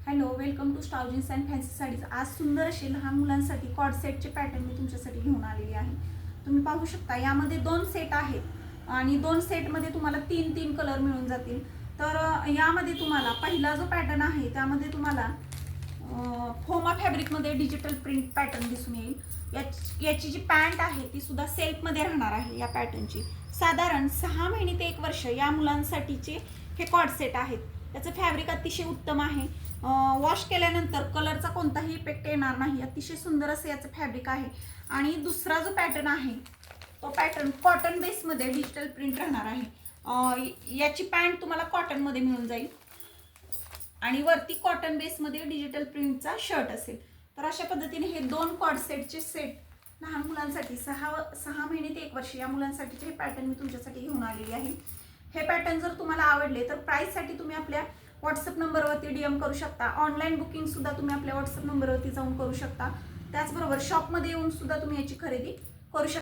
Hello, welcome to star jeans and fancy saris. आज सुंदर असे लहान मुलांसाठी कॉर्ड सेटचे पॅटर्न मी तुमच्यासाठी घेऊन आलेली आहे। तुम्ही पाहू शकता यामध्ये 2 सेट आहेत आणि 2 सेटमध्ये तुम्हाला 3 कलर मिळून जातील। तर यामध्ये तुम्हाला पहिला जो पॅटर्न आहे त्यामध्ये तुम्हाला फोमा फॅब्रिकमध्ये डिजिटल प्रिंट पॅटर्न दिसून येईल। याची जी पॅन्ट आहे ती सुद्धा सेल्फमध्ये राहणार आहे। या पॅटर्नची साधारण 6 महिने ते 1 वर्ष या मुलांसाठीचे हे कॉर्ड सेट आहेत। त्याचं फॅब्रिक अतिशय उत्तम आहे। वॉश केल्यानंतर कलरचा कोणताही इफेक्ट येणार नाही। अतिशय सुंदर असं याचं फॅब्रिक आहे। आणि दुसरा जो पॅटर्न आहे तो पॅटर्न कॉटन बेसमध्ये डिजिटल प्रिंट राहणार आहे। याची पॅन्ट तुम्हाला कॉटनमध्ये मिळून जाईल आणि वरती कॉटन बेसमध्ये डिजिटल प्रिंटचा शर्ट असेल। तर अशा पद्धतीने हे 2 कॉर्ड सेटचे सेट लहान मुलांसाठी 6 महिने ते 1 वर्ष या मुलांसाठीचे हे पॅटर्न मी तुमच्यासाठी घेऊन आलेली आहे। हे पॅटर्न जर तुम्हाला आवडले तर प्राइससाठी तुम्ही आपल्या व्हॉट्सअप नंबरवरती DM करू शकता। ऑनलाईन बुकिंग सुद्धा तुम्ही आपल्या व्हॉट्सअप नंबरवरती जाऊन करू शकता। त्याचबरोबर शॉपमध्ये येऊन सुद्धा तुम्ही याची खरेदी करू शकता।